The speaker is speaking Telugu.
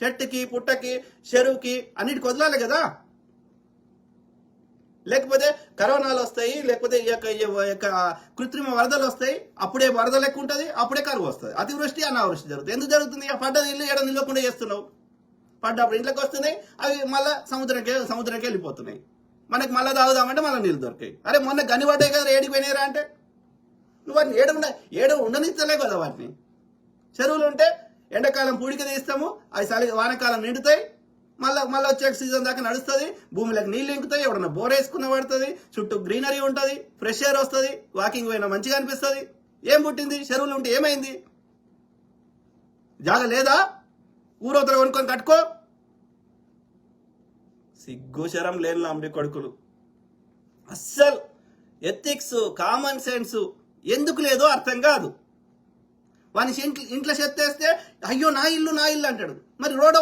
చెట్టుకి పుట్టకి చెరువుకి అన్నిటికి వదలాలి కదా. లేకపోతే కరోనాలు వస్తాయి, లేకపోతే ఈ యొక్క కృత్రిమ వరదలు వస్తాయి. అప్పుడే వరద లెక్క ఉంటుంది, అప్పుడే కరువు వస్తుంది. అతివృష్టి అనావృష్టి జరుగుతుంది. ఎందుకు జరుగుతుంది? పడ్డది ఇల్లు ఏడ నిలవకుండా చేస్తున్నావు. పడ్డప్పుడు ఇంట్లోకి వస్తున్నాయి, అవి మళ్ళీ సముద్రంకి వెళ్ళిపోతున్నాయి. మనకి మళ్ళీ తాగుదామంటే మళ్ళీ నీళ్ళు దొరికాయి. అరే మొన్న గని పడ్డాయి కదా, ఏడికి పోయినారా అంటే నువ్వు వాటిని ఏడ ఉండనిస్తలే కదా. వాటిని చెరువులు ఉంటే ఎండాకాలం పూడిక తీస్తాము, అవి వానకాలం నిండుతాయి, మళ్ళీ వచ్చే సీజన్ దాకా నడుస్తుంది. భూమిలోకి నీళ్ళు ఇంకుతాయి, ఎవడన్నా బోర్ వేసుకున్న పడుతుంది, చుట్టూ గ్రీనరీ ఉంటుంది, ఫ్రెష్ ఎయిర్ వస్తుంది, వాకింగ్ పోయినా మంచిగా అనిపిస్తుంది. ఏం పుట్టింది? చెరువులు ఉంటే ఏమైంది? జాగ లేదా? ఊరవతల కొనుక్కొని కట్టుకో. సిగ్గు శరం లేని లాంటి కొడుకులు. అస్సలు ఎథిక్స్, కామన్ సెన్స్ ఎందుకు లేదో అర్థం కాదు. వాని ఇంట్లో చెత్తేస్తే అయ్యో నా ఇల్లు అంటాడు. మరి రోడ్డు